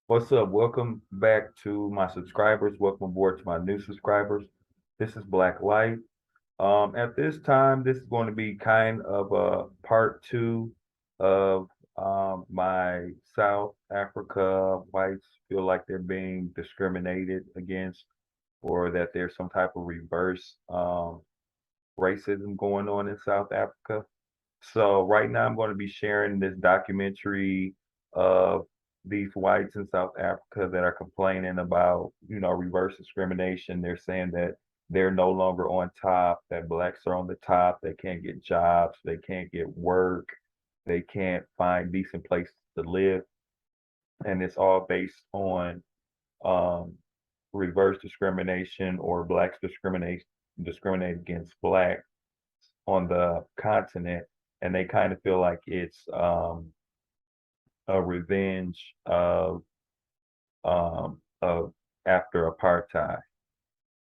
What's up? Welcome back to my subscribers. Welcome aboard to my new subscribers. This is Black Light. At this time, this is going to be kind of a part two of my South Africa whites feel like they're being discriminated against, or that there's some type of reverse racism going on in South Africa. So right now I'm going to be sharing this documentary of these whites in South Africa that are complaining about, reverse discrimination. They're saying that they're no longer on top, that blacks are on the top, they can't get jobs, they can't get work, they can't find decent places to live. And it's all based on um, reverse discrimination or blacks discriminate against blacks on the continent, and they kind of feel like it's a revenge of after apartheid.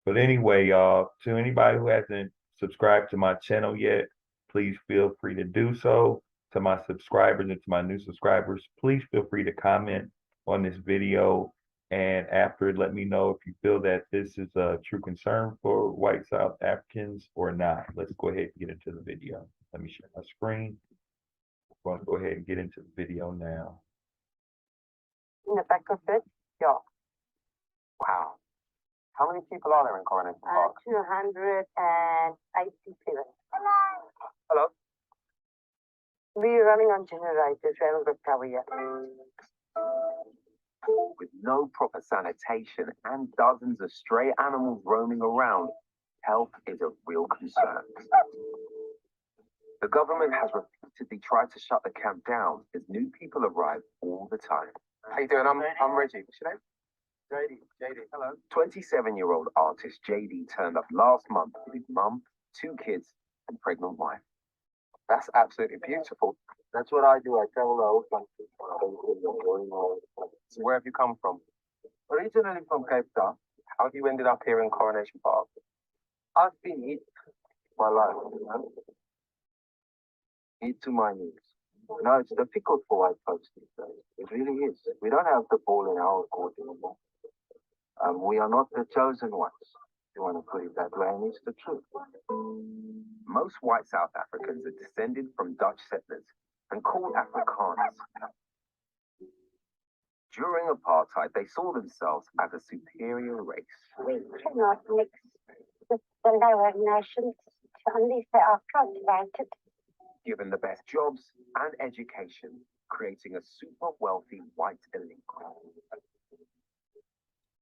But anyway, y'all, to anybody who hasn't subscribed to my channel yet, please feel free to do so. To my subscribers and to my new subscribers, please feel free to comment on this video. And after, let me know if you feel that this is a true concern for white South Africans or not. Let's go ahead and get into the video. Let me share my screen. I'm going to go ahead and get into the video now. In the back of it? Yeah. Wow. How many people are there in Coronation Park? 287. Hello? We're running on generators. We haven't got power yet. With no proper sanitation and dozens of stray animals roaming around, health is a real concern. The government has repeatedly tried to shut the camp down as new people arrive all the time. How you doing? I'm Reggie. What's your name? JD, hello. 27-year-old artist JD turned up last month with his mum, 2 kids, and pregnant wife. That's absolutely beautiful. That's what I do. I travel the whole country. So where have you come from? Originally from Cape Town. How have you ended up here in Coronation Park? I've been hit my life, hit to my knees. No, it's difficult for white folks these days. It really is. We don't have the ball in our court anymore. We are not the chosen ones, if you want to put it that way, and it's the truth. Most white South Africans are descended from Dutch settlers and called Afrikaners. During apartheid, they saw themselves as a superior race. We cannot mix with the lower nations unless they are cultivated. Given the best jobs and education, creating a super wealthy white elite.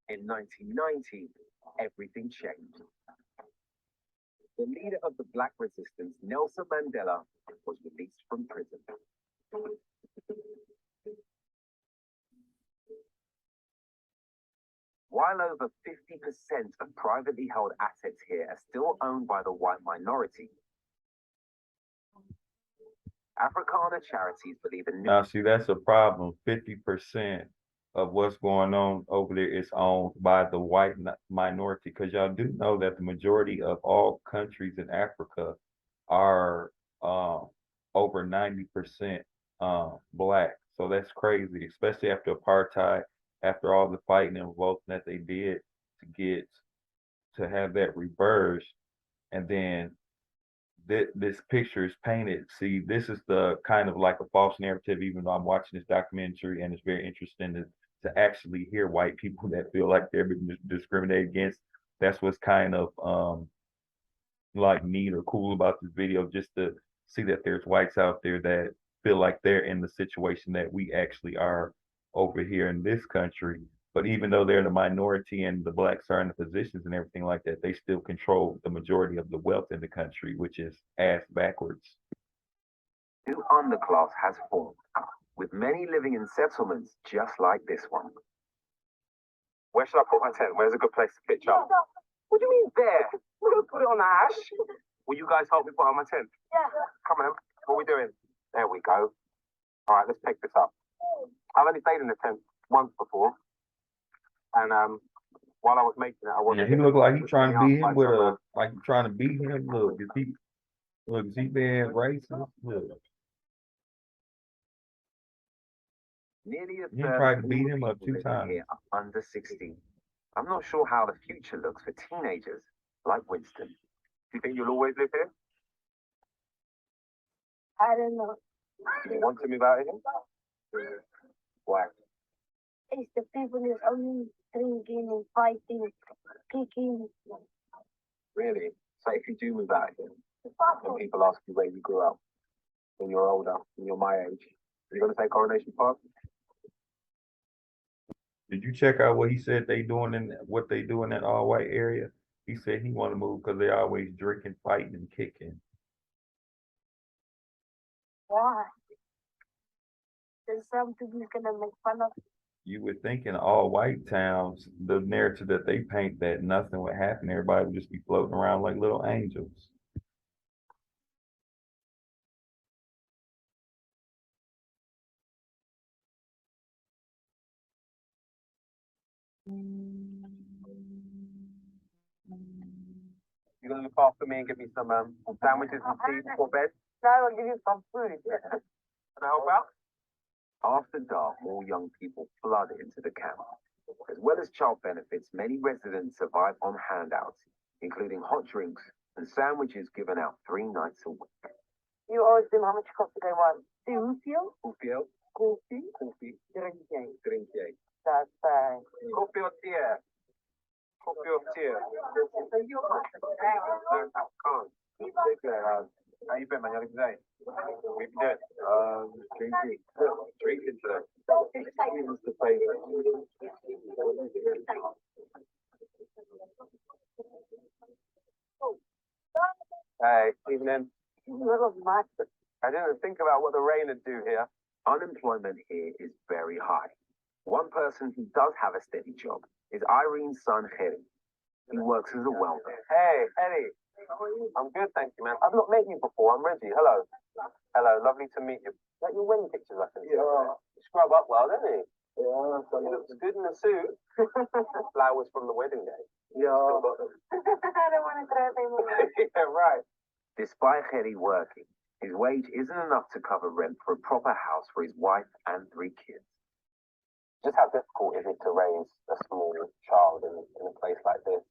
In 1990, everything changed. The leader of the Black resistance, Nelson Mandela, was released from prison. While over 50% of privately held assets here are still owned by the white minority, Afrikaner charities believe in Now, see, that's a problem. 50% of what's going on over there is owned by the white minority, because y'all do know that the majority of all countries in Africa are over 90% black. So that's crazy, especially after apartheid, after all the fighting and revolting that they did to get to have that reversed. And then this picture is painted. See, this is the kind of like a false narrative, even though I'm watching this documentary, and it's very interesting to actually hear white people that feel like they're being discriminated against. That's what's kind of like neat or cool about this video, just to see that there's whites out there that feel like they're in the situation that we actually are over here in this country. But even though they're the minority and the blacks are in the positions and everything like that, they still control the majority of the wealth in the country, which is ass backwards. New underclass has formed, with many living in settlements just like this one. Where should I put my tent? Where's a good place to pitch up? What do you mean there? We're gonna put it on the hash. Will you guys help me put on my tent? Yeah. Come on, what are we doing? There we go. All right, let's pick this up. I've only stayed in the tent once before, and while I was making it, I wasn't. Yeah, he looked like he's trying to beat him with a, like he's trying to beat him. Look, is he being racist? Look. Nearly a You third tried of to all beat the him up people 2 living times. here are under 16. I'm not sure how the future looks for teenagers like Winston. Do you think you'll always live here? I don't know. Do you want to move out of here? Why? It's the people who's only drinking and fighting, kicking. Really? So if you do move out of here, and people ask you where you grew up, when you're older, when you're my age, are you going to say Coronation Park? Did you check out what he said they doing in what they do in that all white area? He said he want to move because they always drinking, fighting, and kicking. Why? There's something he's gonna make fun of. You would think in all white towns, the narrative that they paint that nothing would happen, everybody would just be floating around like little angels. You're going to look after me and give me some sandwiches and tea before bed? No, I'll give you some food. Can I help out? After dark, all young people flood into the camp. As well as child benefits, many residents survive on handouts, including hot drinks and sandwiches given out 3 nights a week. You always them how much coffee they want. See hoeveel? Hoeveel? Koffie. Koffie. Drink jij. Drink jij? That's fine. Koffie of tea? Koffie of tea? No, I can't. How you been, man? How you today? What you been doing? Drinking. Drinking today. What's the favourite? Hey, evening. Little much. I didn't think about what the rain would do here. Unemployment here is very high. One person who does have a steady job is Irene's son, Harry. He works as a welder. Hey, Harry. I'm good, thank you, man. I've not met you before. I'm Reggie. Hello. Hello, lovely to meet you. Is that your wedding pictures, I think? Yeah. You scrub up well, doesn't he? Yeah. He looks good in the suit. Flowers from the wedding day. Yeah. I don't want to throw them away. Yeah, right. Despite Harry working, his wage isn't enough to cover rent for a proper house for his wife and 3 kids. Just how difficult is it to raise a small child in a place like this?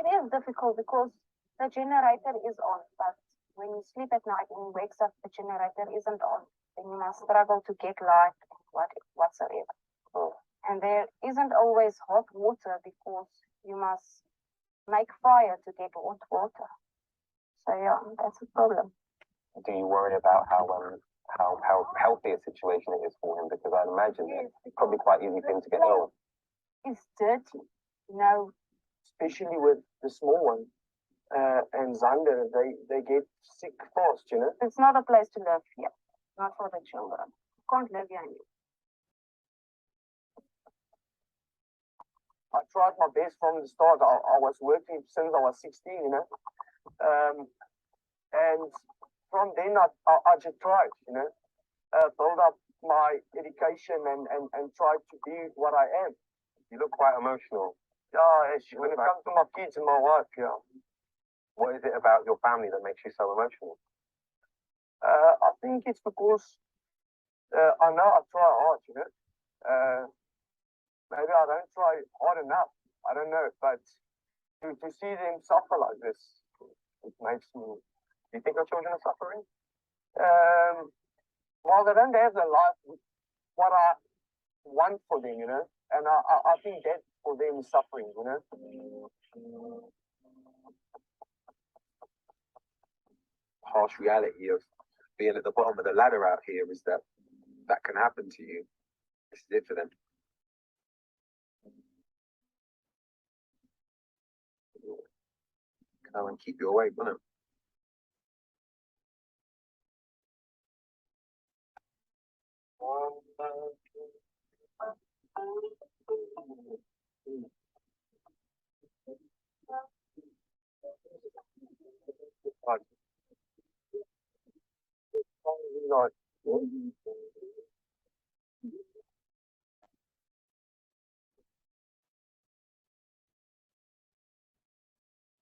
It is difficult because the generator is on, but when you sleep at night and you wakes up, the generator isn't on. Then you must struggle to get light whatsoever. Oh. And there isn't always hot water because you must make fire to get hot water. So yeah, that's a problem. Do you worry about how healthy a situation it is for him? Because I'd imagine it's probably quite easy for him to get ill. It's dirty. No. Especially with the small one and Xander, they get sick fast, you know? It's not a place to live here. Not for the children. Can't live here. I tried my best from the start. I was working since I was 16, you know? And from then I just tried, you know? Build up my education and try to be what I am. You look quite emotional. Yeah, when it comes to my kids and my wife, yeah. What is it about your family that makes you so emotional? I think it's because I know I try hard, you know. Maybe I don't try hard enough. I don't know, but to see them suffer like this, it makes me. Do you think our children are suffering? Well, they don't have the life what I want for them, you know, and I think that for them is suffering, you know. Harsh reality of being at the bottom of the ladder out here is that can happen to you. This is it for them. Come and keep you awake, wouldn't it?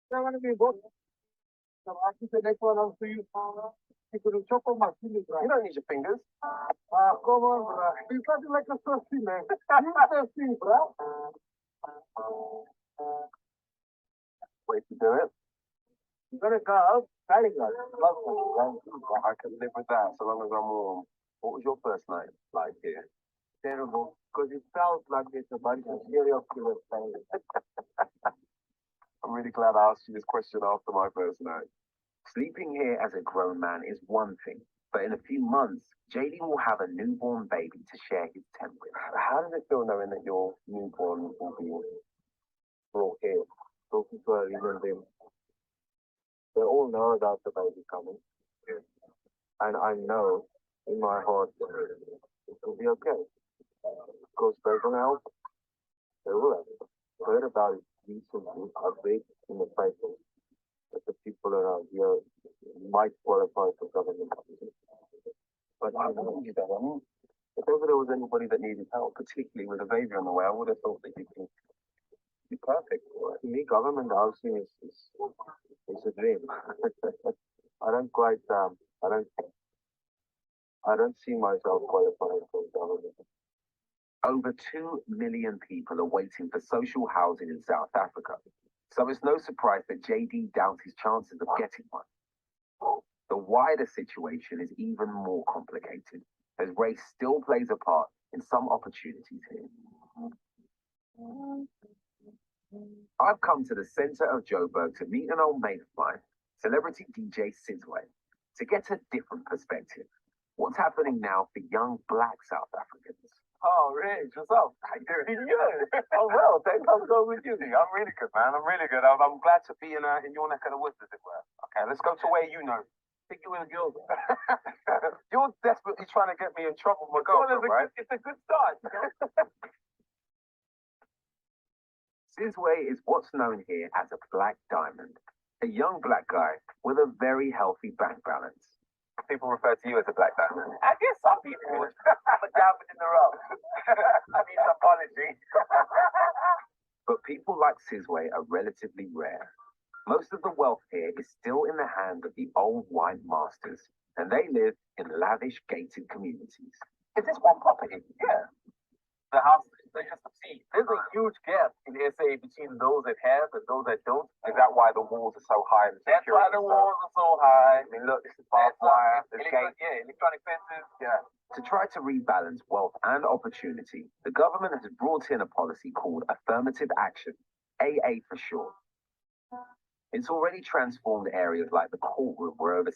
I want to be both. The next one I'll see you. You don't need your fingers. Come on, bro. You're something like a thirsty man. You thirsty, bro. Way to do it. You're gonna go. I can live with that so long as I'm warm. What was your first night like here? Terrible, because it felt like it's a bunch of serial killers playing. I'm really glad I asked you this question after my first night. Sleeping here as a grown man is one thing, but in a few months, JD will have a newborn baby to share his tent with. How does it feel knowing that your newborn will be brought here? Talking to her, even them. They all know about the baby coming. Yeah. And I know in my heart that it will be okay. Because they're going to help. They will help. I heard about it recently, a big in the paper, that the people around here might qualify for government housing. But I don't need that. I mean, if ever there was anybody that needed help, particularly with a baby on the way, I would have thought that you could be perfect for it. To me, government housing is a dream. I don't quite, I don't see myself qualifying for government. Over 2 million people are waiting for social housing in South Africa. So it's no surprise that JD doubts his chances of getting one. The wider situation is even more complicated, as race still plays a part in some opportunities here. I've come to the center of Joburg to meet an old mate of mine, celebrity DJ Sizwe, to get a different perspective. What's happening now for young black South Africans? Oh, Rich, what's up? How you doing? Good. Oh, well, thanks. How's it going with you? I'm really good, man. I'm really good. I'm glad to be in your neck of the woods, as it were. Okay, let's go to where you know. Think you with a girl. You're desperately trying to get me in trouble with my girlfriend, right? It's a good start. Sizwe is what's known here as a black diamond, a young black guy with a very healthy bank balance. People refer to you as a black diamond. I guess some people would. I'm a diamond in the rough. I need some apology. But people like Sizwe are relatively rare. Most of the wealth here is still in the hands of the old white masters, and they live in lavish gated communities. Is this one property? Yeah. The house, they just see. There's a huge gap in SA between those that have and those that don't. Is that why the walls are so high? That's why the walls are so high. I mean, look, this is barbed wire, there's gates. Yeah, electronic fences. Yeah. To try to rebalance wealth and opportunity, the government has brought in a policy called affirmative action, AA for short. It's already transformed areas like the courtroom, where over 60%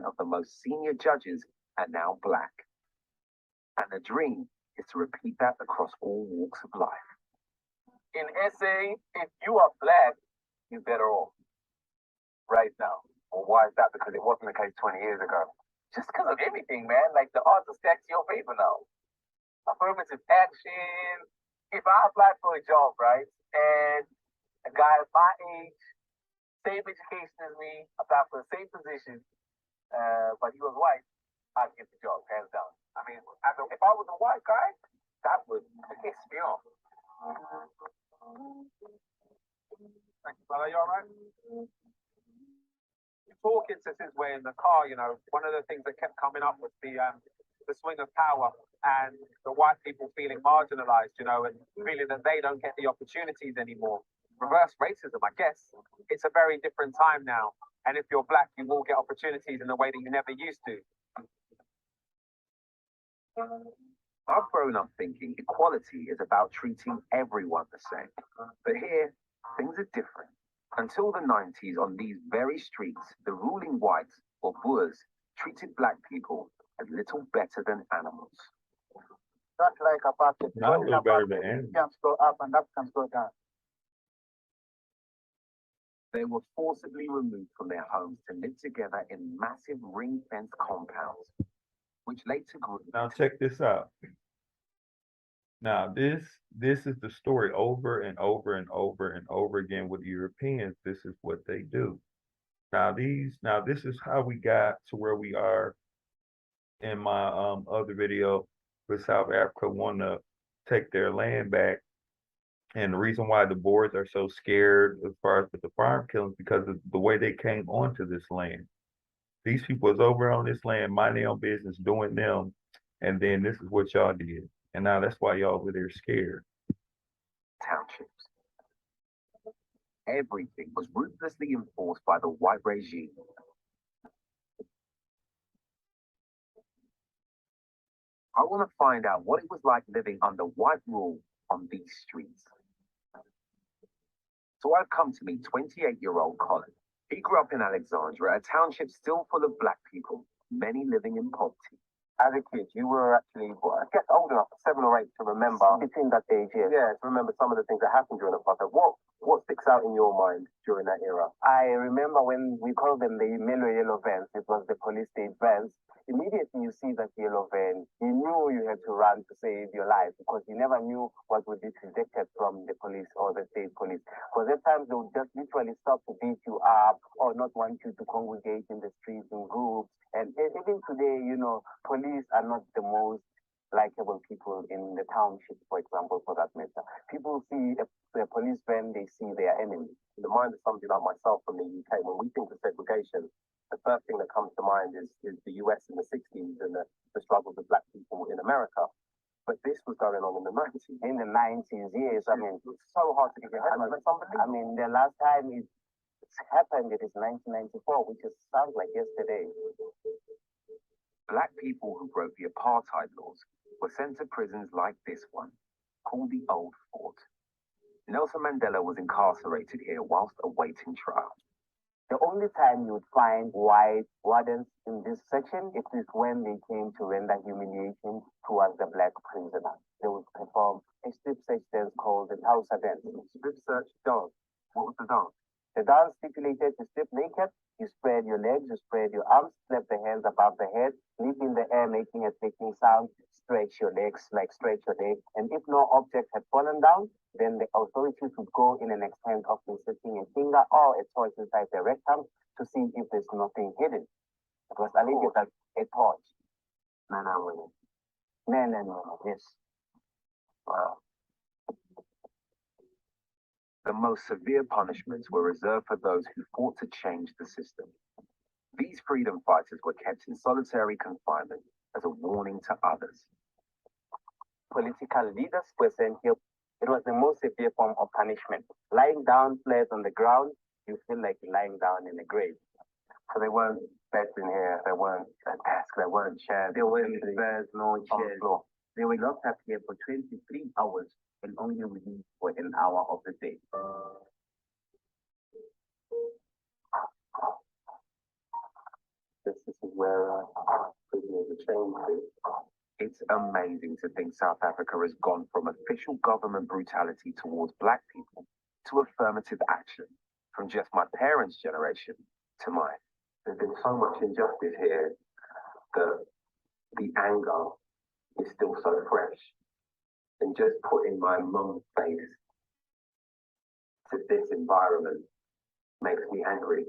of the most senior judges are now black. And the dream is to repeat that across all walks of life. In SA, if you are black, you're better off right now. Well, why is that? Because it wasn't the case 20 years ago. Just because of everything, man. Like the odds are stacked to your favor now. Affirmative action. If I apply for a job, right, and a guy of my age, same education as me, apply for the same position, but he was white, I'd get the job, hands down. I mean, if I was a white guy, that would piss me off. Thank you, brother. You all right? Talking to Sizwe in the car, you know, one of the things that kept coming up was the swing of power and the white people feeling marginalized, you know, and feeling that they don't get the opportunities anymore. Reverse racism, I guess. It's a very different time now. And if you're black, you will get opportunities in a way that you never used to. I've grown up thinking equality is about treating everyone the same. But here, things are different. Until the 90s, on these very streets, the ruling whites, or Boers, treated black people as little better than animals. Not like apartheid. Not a little better than animals. Can go up and up can go down. They were forcibly removed from their homes to live together in massive ring-fenced compounds, which later grew. Now check this out. Now this is the story over and over and over and over again with Europeans. This is what they do. Now this is how we got to where we are in my other video with South Africa wanting to take their land back. And the reason why the boards are so scared as far as with the farm killings because of the way they came onto this land. These people was over on this land, minding their own business, doing them, and then this is what y'all did. And now that's why y'all over there scared. Townships. Everything was ruthlessly enforced by the white regime. I want to find out what it was like living under white rule on these streets. So I've come to meet 28-year-old Colin. He grew up in Alexandria, a township still full of black people, many living in poverty. As a kid, you were actually, I guess, old enough, 7 or 8, to remember. Between that age, yeah. Yeah, to remember some of the things that happened during apartheid. What sticks out in your mind during that era? I remember when we called them the yellow vans. It was the police state vans. Immediately you see that yellow van, you knew you had to run to save your life because you never knew what would be predicted from the police or the state police. Because at times they would just literally stop to beat you up or not want you to congregate in the streets in groups. And even today, you know, police are not the most likable people in the township, for example, for that matter. People see a police van, they see their enemy. In the mind of somebody like myself from the UK, when we think of segregation, the first thing that comes to mind is the US in the 60s and the struggles of black people in America. But this was going on in the 90s. In the 90s, yes. I mean, it's so hard to get your head around. I mean, the last time it's happened, it is 1994, which sounds like yesterday. Black people who broke the apartheid laws were sent to prisons like this one, called the Old Fort. Nelson Mandela was incarcerated here whilst awaiting trial. The only time you would find white wardens in this section, it is when they came to render humiliation towards the black prisoner. They would perform a strip search dance called the Tausa dance. Strip search dance. What was the dance? The dance stipulated to strip naked, you spread your legs, you spread your arms, clap the hands above the head, leap in the air making a clicking sound, stretch your legs, stretch your leg, and if no object had fallen down, then the authorities would go in an extent of inserting a finger or a torch inside the rectum to see if there's nothing hidden. It was alleged that a torch. Men and women. Men and women, yes. Wow. The most severe punishments were reserved for those who fought to change the system. These freedom fighters were kept in solitary confinement as a warning to others. Political leaders were sent here. It was the most severe form of punishment. Lying down flat on the ground, you feel like you're lying down in a grave. So they weren't beds in here, there weren't a desk, there weren't chairs. There weren't beds, no chairs. They were locked up here for 23 hours and only released for an hour of the day. This is where prisoners are chained to. It's amazing to think South Africa has gone from official government brutality towards black people to affirmative action, from just my parents' generation to mine. There's been so much injustice here that the anger is still so fresh. And just putting my mum's face to this environment makes me angry.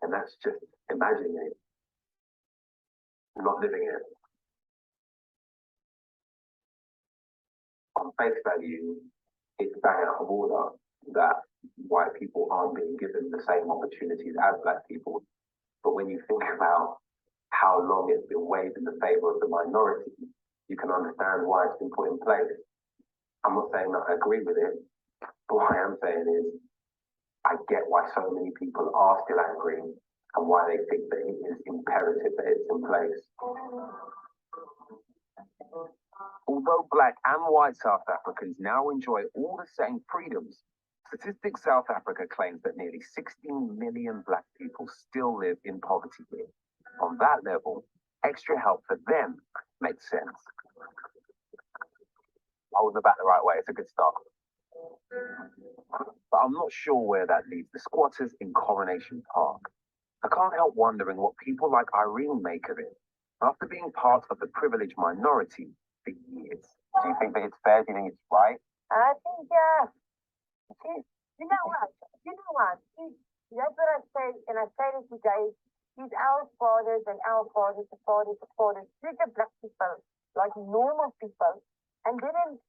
And that's just imagining it, not living it. On face value, it's bang out of order that white people aren't being given the same opportunities as black people. But when you think about how long it's been waved in the favor of the minority, you can understand why it's been put in place. I'm not saying that I agree with it, but what I am saying is I get why so many people are still angry and why they think that it is imperative that it's in place. Although black and white South Africans now enjoy all the same freedoms, Statistics South Africa claims that nearly 16 million black people still live in poverty here. On that level, extra help for them makes sense. I was about the right way, it's a good start. But I'm not sure where that leaves the squatters in Coronation Park. I can't help wondering what people like Irene make of it, after being part of the privileged minority for years. Do you think that it's fair? Do you think it's right? I think, yeah. You know what? That's what I say, and I say this to guys. These our fathers and our fathers, the fathers, treat the black people like normal people, and didn't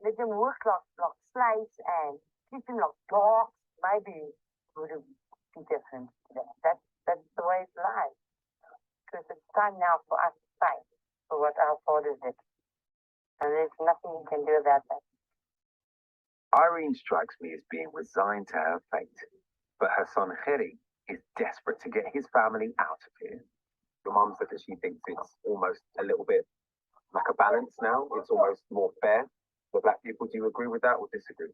let them work like slaves and treat them like dogs, maybe it would have been different. That's the way it's lies. Because it's time now for us to fight for what our fathers did. And there's nothing you can do about that. Irene strikes me as being resigned to her fate, but her son Heri is desperate to get his family out of here. Your mum said that she thinks it's almost a little bit like a balance now. It's almost more fair for black people. Do you agree with that or disagree?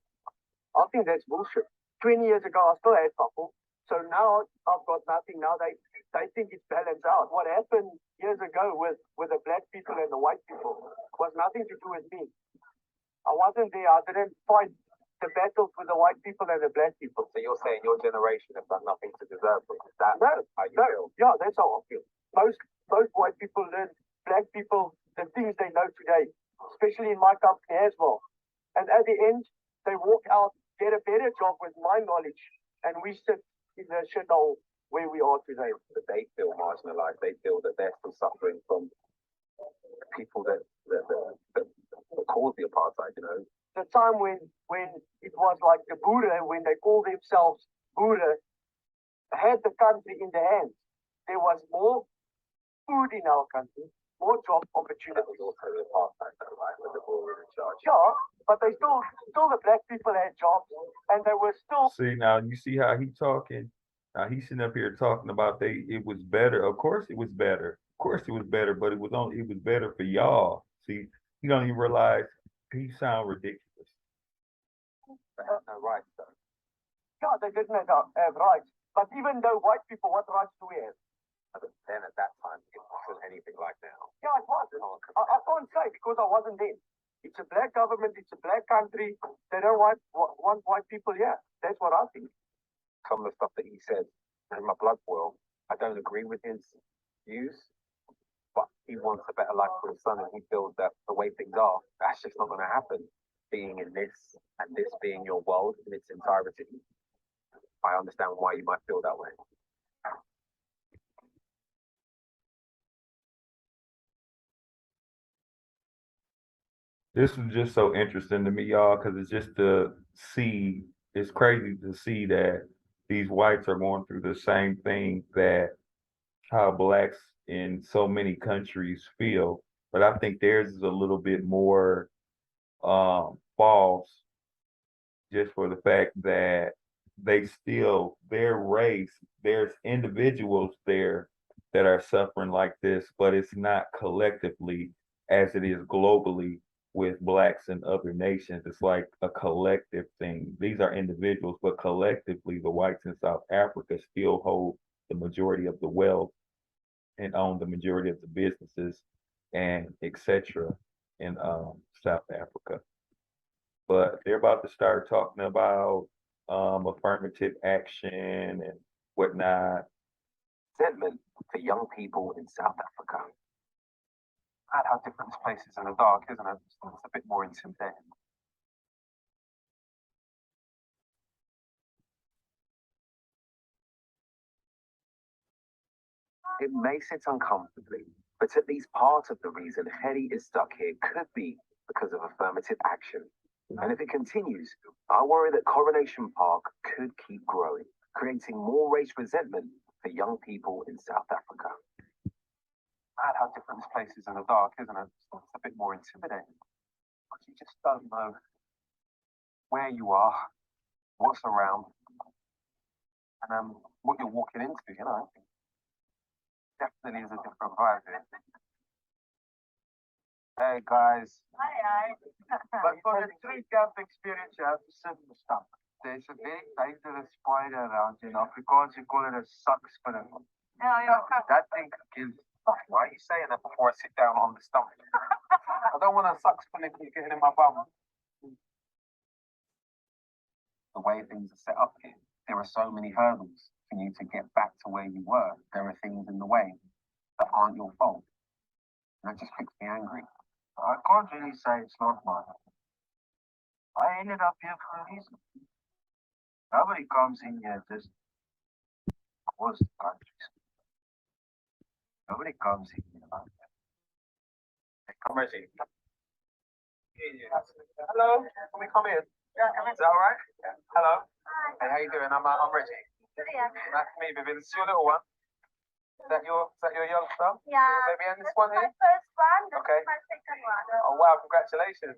I think that's bullshit. 20 years ago, I still had couple. So now I've got nothing. Now they think it's balanced out. What happened years ago with the black people and the white people was nothing to do with me. I wasn't there. I didn't fight the battles with the white people and the black people. So you're saying your generation have done nothing to deserve it? Is that how you feel? Yeah, that's how I feel. Most white people learn black people the things they know today, especially in my company as well. And at the end, they walk out, get a better job with my knowledge, and we sit in the shithole where we are today. But they feel marginalized. They feel that they're still suffering from people that caused the apartheid, you know. The time when it was like the Buddha, when they called themselves Buddha, had the country in their hands. There was more food in our country, more job opportunities. Also the apartheid, though, right? When the Buddha was in charge. Yeah, but they still the black people had jobs, and they were still. See, now you see how he talking. Now he's sitting up here talking about it was better. Of course it was better. Of course it was better, but it was better for y'all. See, you don't even realize he sound ridiculous. They have no rights, though. Yeah, they didn't have rights. But even though white people, what rights do we have? But then at that time, it wasn't anything like now. Yeah, it wasn't. I can't say because I wasn't there. It's a black government. It's a black country. They don't want white people here. That's what I think. Some of the stuff that he said made my blood boil. I don't agree with his views, but he wants a better life for his son, and he feels that the way things are, that's just not going to happen. Being in this and this being your world in its entirety, I understand why you might feel that way. This was just so interesting to me, y'all, because it's just to see, it's crazy to see that these whites are going through the same thing that how blacks in so many countries feel. But I think theirs is a little bit more false just for the fact that their race, there's individuals there that are suffering like this, but it's not collectively as it is globally with blacks in other nations. It's like a collective thing. These are individuals, but collectively, the whites in South Africa still hold the majority of the wealth and own the majority of the businesses and etc. in South Africa. But they're about to start talking about affirmative action and whatnot. Resentment for young people in South Africa. And how different this place is in the dark, isn't it? It's a bit more intimidating. It may sit uncomfortably, but at least part of the reason Heri is stuck here could be because of affirmative action. And if it continues, I worry that Coronation Park could keep growing, creating more race resentment for young people in South Africa. And how different this place is in the dark, isn't it? It's a bit more intimidating. Because you just don't know where you are, what's around, and what you're walking into, you know. Definitely is a different vibe here. Hey guys. Hi. But for the tree camp experience, you have to sit in the stump. There's a very dangerous spider around you. In Afrikaans, you call it a suck spinner. Yeah. That thing could kill you. Why are you saying that before I sit down on the stomach? I don't want to suck spinner getting in my bum. The way things are set up here, there are so many hurdles for you to get back to where you were. There are things in the way that aren't your fault. And that just makes me angry. I can't really say it's not mine. I ended up here for a reason. Nobody comes in here just cause the countries. Nobody comes in here like that. Hey, come right here. Hello, can we come in? Yeah, come in. Is that all right? Yeah. Hello. Hey, how you doing? I'm Reggie. Yeah. Nice to meet you, Vivian. This is your little one. Is that your youngster? Yeah. Baby, and this one My here? first one, this Okay. is my second one. Oh wow, congratulations.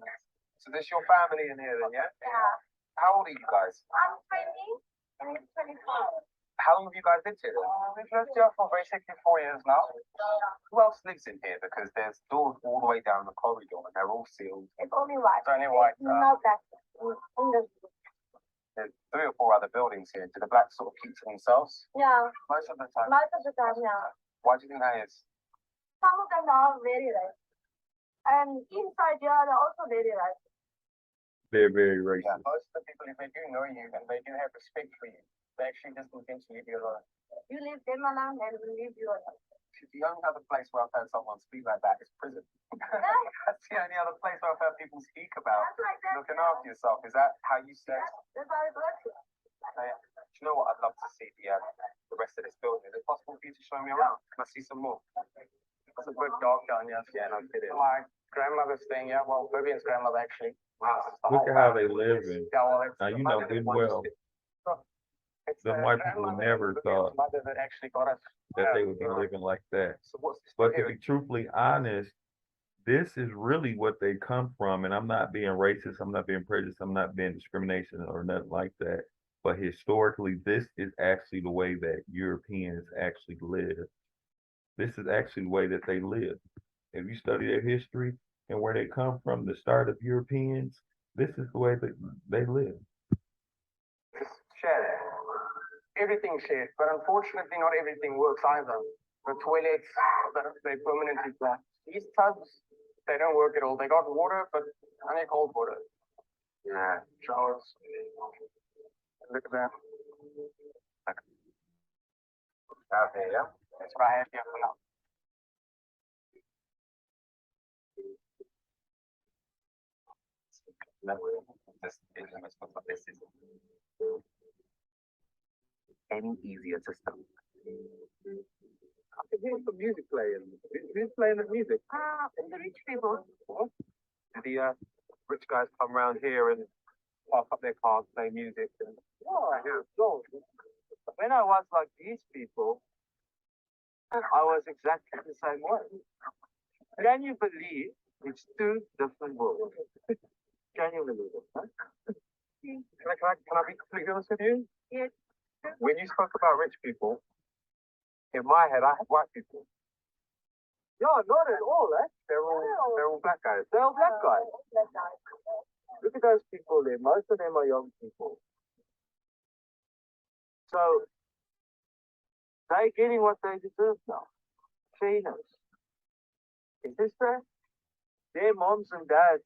So this your family in here then, yeah? Yeah. How old are you guys? I'm 20 and he's 24. How long have you guys lived here then? We've lived here for basically 4 years now. Who else lives in here? Because there's doors all the way down the corridor and they're all sealed. It's only white. It's only white. No black. There's 3 or 4 other buildings here. Do the blacks sort of keep to themselves? Yeah. Most of the time. Most of the time, yeah. Why do you think that is? Some of them are very right. And inside here, they're also very right. They're very Yeah, racist. most of the people, if they do know you and they do have respect for you, they actually just intend to leave you alone. You leave them alone and we leave you alone. The only other place where I've heard someone speak like that is prison. That's the only other place where I've heard people speak about That's like that. looking after yourself. Is that how you say? That's how it works. Do you know what? I'd love to see the rest of this building. Is it possible for you to show me around? Can I see some more? That's a good dog down here. Yeah, no kidding. My grandmother's staying, yeah. Well, Vivian's grandmother actually. Wow. Look at how they live in. Yeah, well, it's Now, the you know mother good that wants well it. It's the the white people grandmother never of thought Vivian's mother that actually got us. that they would be living like that. So what's this But to here? be truthfully honest, this is really what they come from. And I'm not being racist, I'm not being prejudiced, I'm not being discrimination or nothing like that. But historically, this is actually the way that Europeans actually live. This is actually the way that they live. If you study their history and where they come from, the start of Europeans, this is the way that they live. It's shared. Everything's shared, but unfortunately, not everything works either. The toilets, they permanently black. These tubs, they don't work at all. They got water, but only cold water. Yeah, showers. Look at that. Out there, yeah. That's what I have here for now. This is any easier to stop. I can hear some music playing. Who's playing the music? The rich people. What? The rich guys come around here and park up their cars, play music. And... Yeah, so when I was like these people, I was exactly the same way. Can you believe it's 2 different worlds? Can you believe it? Huh? Can I be completely honest with you? Yes. When you spoke about rich people, in my head, I had white people. No, not at all, eh? They're all black guys. They're all black guys. Look at those people there. Most of them are young people. So, they're getting what they deserve now. Fairness. Is this fair? Their moms and dads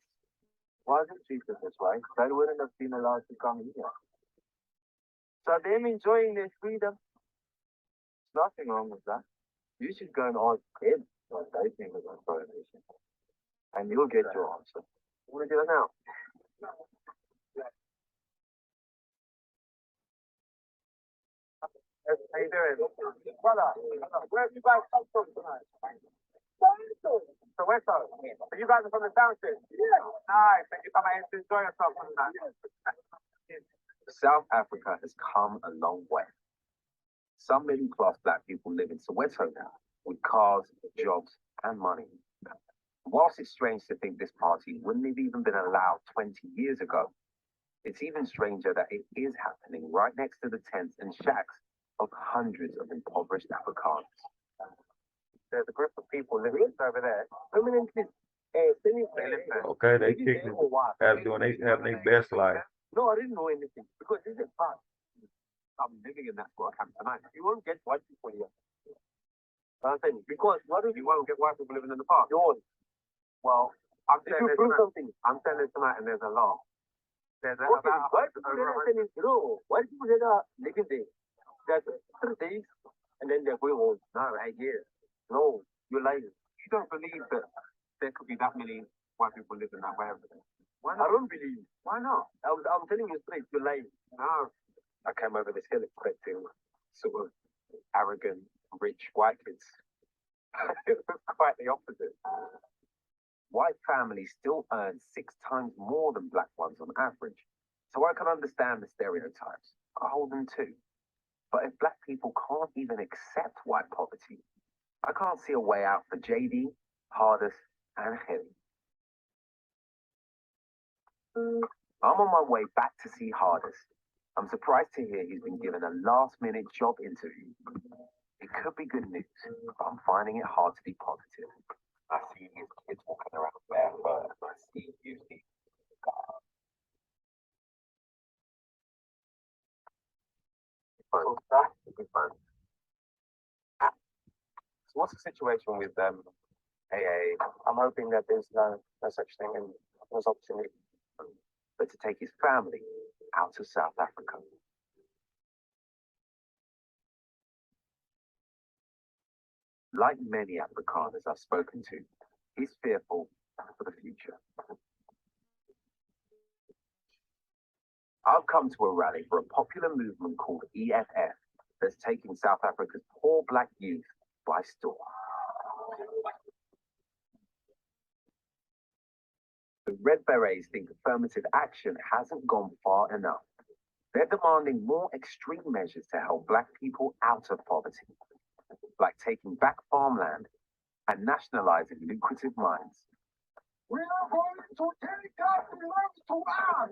wasn't treated this way. They wouldn't have been allowed to come here. So them enjoying their freedom, there's nothing wrong with that. You should go and ask them what they think about prohibition. And you'll get your answer. You want to do it now? How you doing? Brother, where have you guys come from tonight? So where's home? So you guys are from the township? Yeah. Nice. Thank you so much. Enjoy yourself tonight. South Africa has come a long way. Some middle-class black people live in Soweto now, with cars, jobs, and money. Whilst it's strange to think this party wouldn't have even been allowed 20 years ago, it's even stranger that it is happening right next to the tents and shacks of hundreds of impoverished Afrikaners. There's a group of people living over there, permanently. Okay, they kicking, having their best life. No, I didn't know anything because this is fun. I'm living in that squad camp tonight. You won't get white people here. I'm saying, because what if you won't get white people living in the park? You won't. Well, I'm saying there's something. I'm saying this tonight and there's a law. There's a about white people that are saying, no, white people that are living there. There's 3 days and then they're going home. No, right here. No, you're lying. You don't believe that there could be that many white people living that way over there. Why not? I don't believe. Why not? I'm telling you straight, you're lying. No. I came over this hill expecting sort of arrogant, rich white kids. It was quite the opposite. White families still earn 6 times more than black ones on average. So I can understand the stereotypes. I hold them too. But if black people can't even accept white poverty, I can't see a way out for JD, Hardest, and Hilly. I'm on my way back to see Hardest. I'm surprised to hear he's been given a last-minute job interview. It could be good news, but I'm finding it hard to be positive. I see his kids walking around barefoot, and I see you see. That would be fun. So what's the situation with AA? I'm hoping that there's no such thing and there's opportunity. But to take his family out to South Africa. Like many Afrikaners I've spoken to, he's fearful for the future. I've come to a rally for a popular movement called EFF that's taking South Africa's poor black youth by storm. The Red Berets think affirmative action hasn't gone far enough. They're demanding more extreme measures to help black people out of poverty, like taking back farmland and nationalizing lucrative mines. We are going to take that land to us.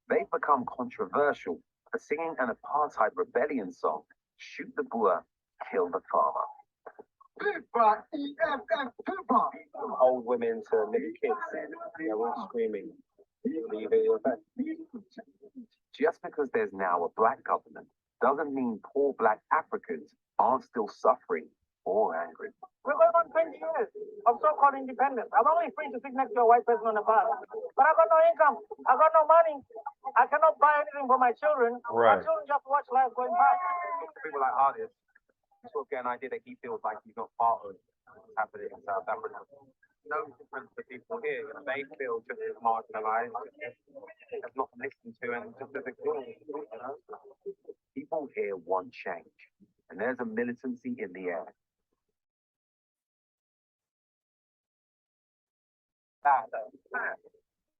They've become controversial for singing an apartheid rebellion song, Shoot the Boer, Kill the Farmer. From old women to little kids, they're all screaming, leave it. Just because there's now a black government doesn't mean poor black Africans aren't still suffering or angry. We're going on 20 years of so-called independence. I'm only free to sit next to a white person on a bus. But I got no income. I got no money. I cannot buy anything for my children. Right. My children just watch life going by. People like artists sort of get an idea that he feels like he's not part of what's happening in South Africa. No difference to people here. They feel just as marginalized, as not listened to, and just as ignored. People here want change, and there's a militancy in the air.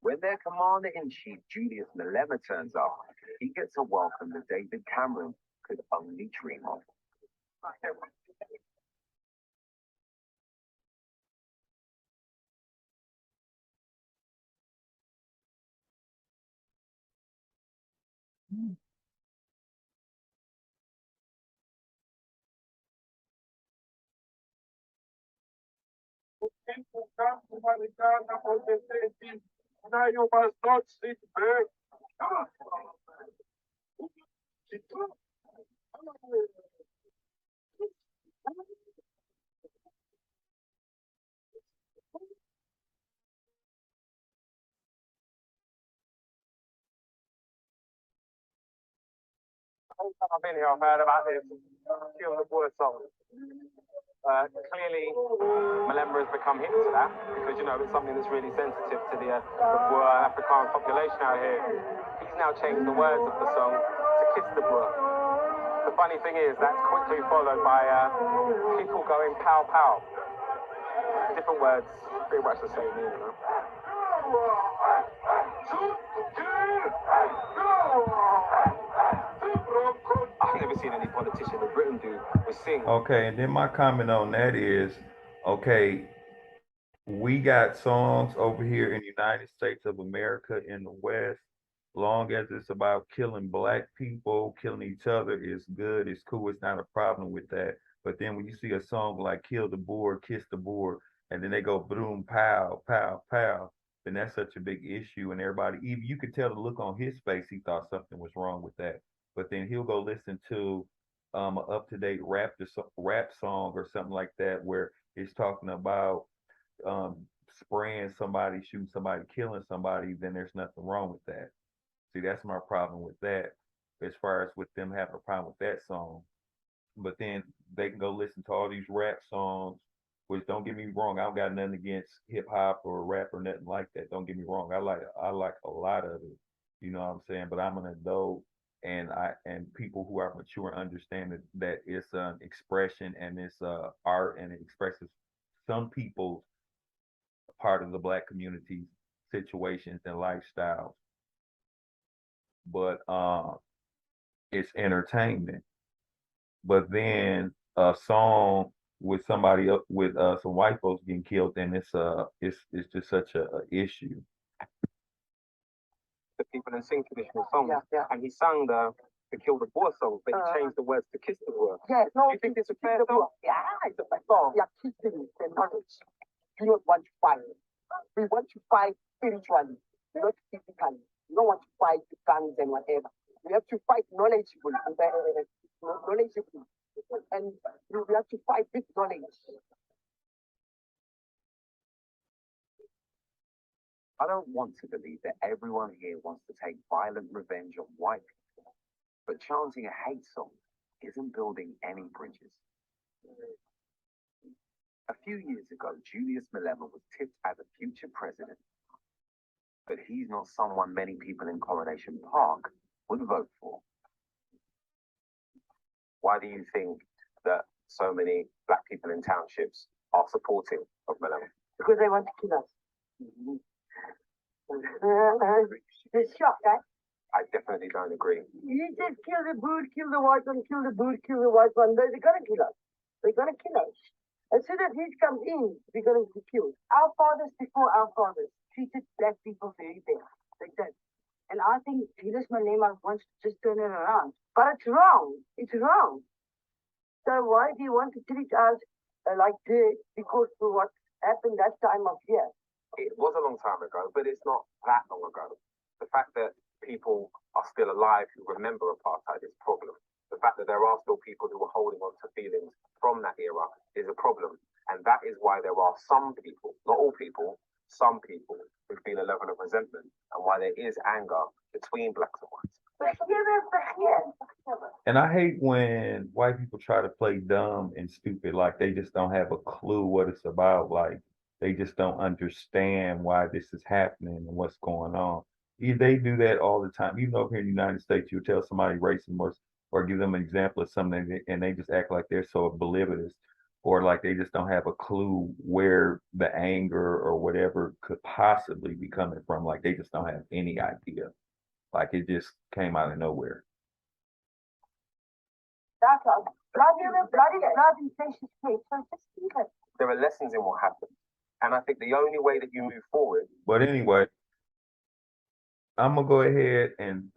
When their commander-in-chief, Julius Malema, turns up, he gets a welcome that David Cameron could only dream of. People come to Marikana for the safety. Now you must not sit back. I've been here, I've heard about this Kill the Boer song. Clearly, Malema has become hip to that because, you know, it's something that's really sensitive to the Boer Afrikaans population out here. He's now changed the words of the song to Kiss the Boer. The funny thing is, that's quickly followed by people going pow pow. Different words, pretty much the same meaning, huh? I've never seen any politician in Britain do was sing. Okay, and then my comment on that is, okay, we got songs over here in the United States of America in the West. Long as it's about killing black people, killing each other, it's good, it's cool, it's not a problem with that. But then when you see a song like Kill the Boer, Kiss the Boer, and then they go boom, pow, pow, pow, then that's such a big issue. And everybody, even you could tell the look on his face, he thought something was wrong with that. But then he'll go listen to an up-to-date rap song or something like that where it's talking about spraying somebody, shooting somebody, killing somebody, then there's nothing wrong with that. See, that's my problem with that, as far as with them having a problem with that song. But then they can go listen to all these rap songs, which don't get me wrong, I don't got nothing against hip hop or rap or nothing like that. Don't get me wrong, I like a lot of it. You know what I'm saying? But I'm an adult, and people who are mature understand that it's an expression and it's art and it expresses some people's part of the Black community's situations and lifestyles. But it's entertainment. But then a song with somebody else, with some white folks getting killed, then it's just such a issue. The people and sing traditional songs. Yeah. And he sang the Kill the Boer song, but he changed the words to Kiss the Boer. Yeah, no, Do you think it's a fair song? Yeah, it's a fair song. Yeah, kissing the knowledge. You don't want to fight. We want to fight spiritually, not physically. We don't want to fight with guns and whatever. We have to fight knowledgeable, knowledgeable. And we have to fight with knowledge. I don't want to believe that everyone here wants to take violent revenge on white people, but chanting a hate song isn't building any bridges. A few years ago, Julius Malema was tipped as a future president, but he's not someone many people in Coronation Park would vote for. Why do you think that so many black people in townships are supportive of Malema? Because they want to kill us. It's shocked, right? I definitely don't agree. You just kill the boot, kill the white one, kill the boot, kill the white one. They're gonna kill us. They're gonna kill us. As soon as he comes in, we're gonna be killed. Our fathers before our fathers treated black people very bad. They did. And I think Julius Malema wants to just turn it around. But it's wrong. It's wrong. So why do you want to treat us like this? Because for what happened that time of year. It was a long time ago, but it's not that long ago. The fact that people are still alive who remember apartheid is a problem. The fact that there are still people who are holding on to feelings from that era is a problem. And that is why there are some people, not all people, some people who feel a level of resentment and why there is anger between blacks and whites. And I hate when white people try to play dumb and stupid, like they just don't have a clue what it's about. Like they just don't understand why this is happening and what's going on. They do that all the time. Even over here in the United States, you tell somebody racist or give them an example of something and they just act like they're so oblivious or like they just don't have a clue where the anger or whatever could possibly be coming from. Like they just don't have any idea. Like it just came out of nowhere. That's all. Bloody face to face. So just leave it. There are lessons in what happened. And I think the only way that you move forward. But anyway, I'm gonna go ahead and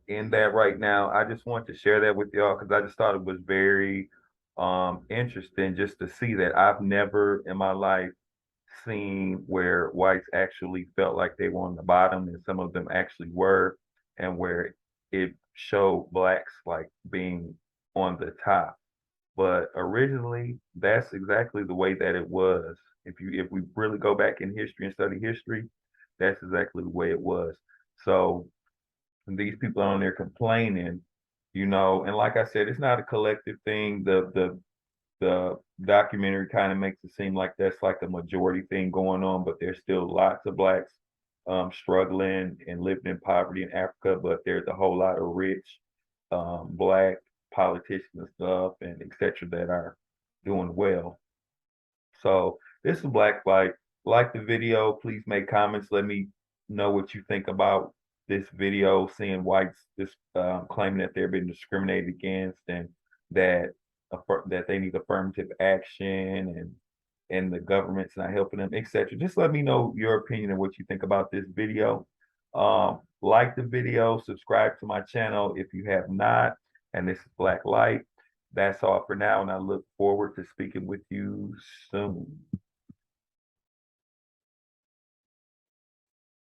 end that right now. I just want to share that with y'all because I just thought it was very interesting just to see that I've never in my life seen where whites actually felt like they were on the bottom and some of them actually were, and where it showed blacks like being on the top. But originally, that's exactly the way that it was. If we really go back in history and study history, that's exactly the way it was. So these people on there complaining, and like I said, it's not a collective thing. The documentary kind of makes it seem like that's like a majority thing going on, but there's still lots of blacks struggling and living in poverty in Africa, but there's a whole lot of rich black politicians and stuff and etc. that are doing well. So this is Black Light. Like the video, please make comments. Let me know what you think about this video, seeing whites claiming that they're being discriminated against and that they need affirmative action and the government's not helping them, etc. Just let me know your opinion and what you think about this video. Like the video, subscribe to my channel if you have not. And this is Black Light. That's all for now, and I look forward to speaking with you soon.